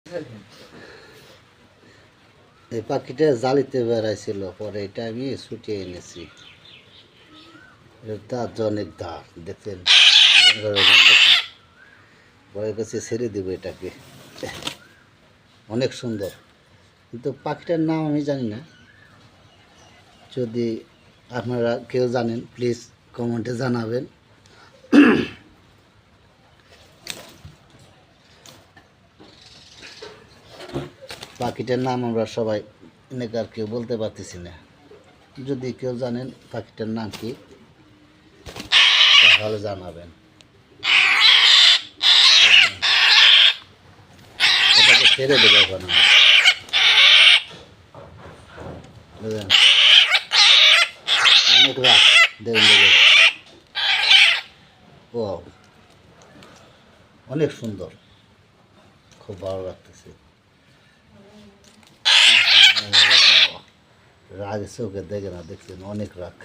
এই পাখিটা জালিতে বেড়াইছিল, পরে এটা আমি ছুটিয়ে এনেছি। দাঁত অনেক দাঁত দেখছেন, ভয় কাছে ছেড়ে দেবো এটাকে। অনেক সুন্দর, কিন্তু পাখিটার নাম আমি জানি না। যদি আপনারা কেউ জানেন প্লিজ কমেন্টে জানাবেন। পাখিটার নাম আমরা সবাই এনেকে আর কেউ বলতে পারতেছি না। যদি কেউ জানেন পাখিটার নাম কি তাহলে জানাবেন। এটাকে ছেড়ে দেবো এখন বুঝলেন, অনেক রাত দেখুন দেখুন। ও অনেক সুন্দর, খুব ভালো লাগতেছে। রাগ চোখে দেখে না, দেখছেন অনেক রাগ।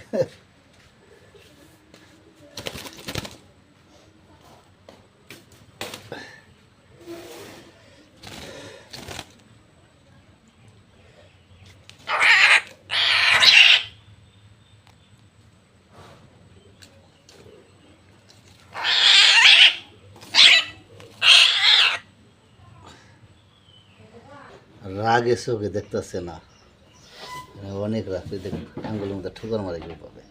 রাগে চোখে দেখতেছে না, অনেক রাগ। দেখুন আঙ্গুলের মধ্যে ঠোকর মারে কেউ পাবে।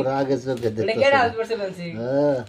রাগে চোখে দেখতেছে। হ্যাঁ,